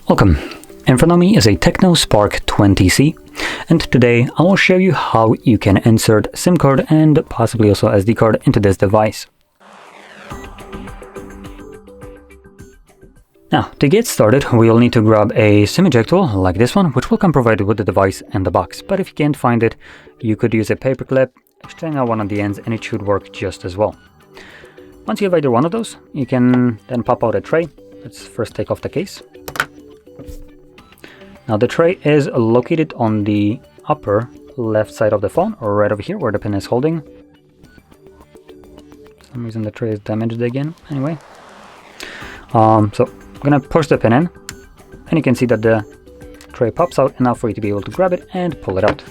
Welcome. In front of me is a TECNO Spark 20C, and today I will show you how you can insert SIM card and possibly also SD card into this device. Now, to get started, we'll need to grab a SIM eject tool like this one, which will come provided with the device and the box. But if you can't find it, you could use a paper clip, extend out one of the ends, and it should work just as well. Once you have either one of those, you can then pop out a tray. Let's first take off the case. Now the tray is located on the upper left side of the phone, or right over here where the pin is holding. For some reason the tray is damaged again. Anyway, so I'm gonna push the pin in, and you can see that the tray pops out enough for you to be able to grab it and pull it out.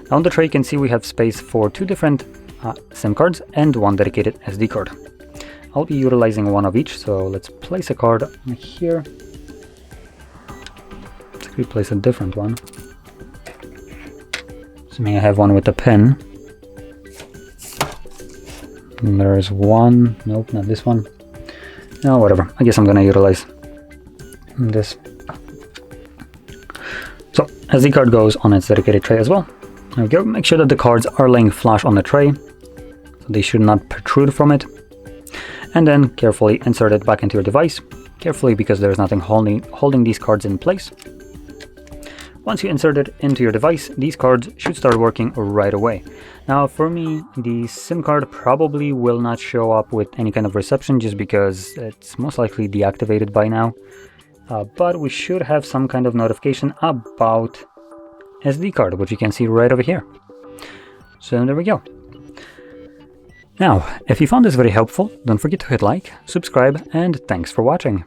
Now on the tray you can see we have space for two different SIM cards and one dedicated SD card. I'll be utilizing one of each, so let's place a card here. Let's replace a different one. Assuming I have one with the pin. And there's one. Nope, not this one. No, whatever. I guess I'm gonna utilize this. So SD card goes on its dedicated tray as well. There we go. Make sure that the cards are laying flush on the tray, so they should not protrude from it. And then carefully insert it back into your device. Carefully, because there's nothing holding these cards in place. Once you insert it into your device, these cards should start working right away. Now for me, the SIM card probably will not show up with any kind of reception just because it's most likely deactivated by now. But we should have some kind of notification about SD card, which you can see right over here. So there we go. Now, if you found this very helpful, don't forget to hit like, subscribe, and thanks for watching.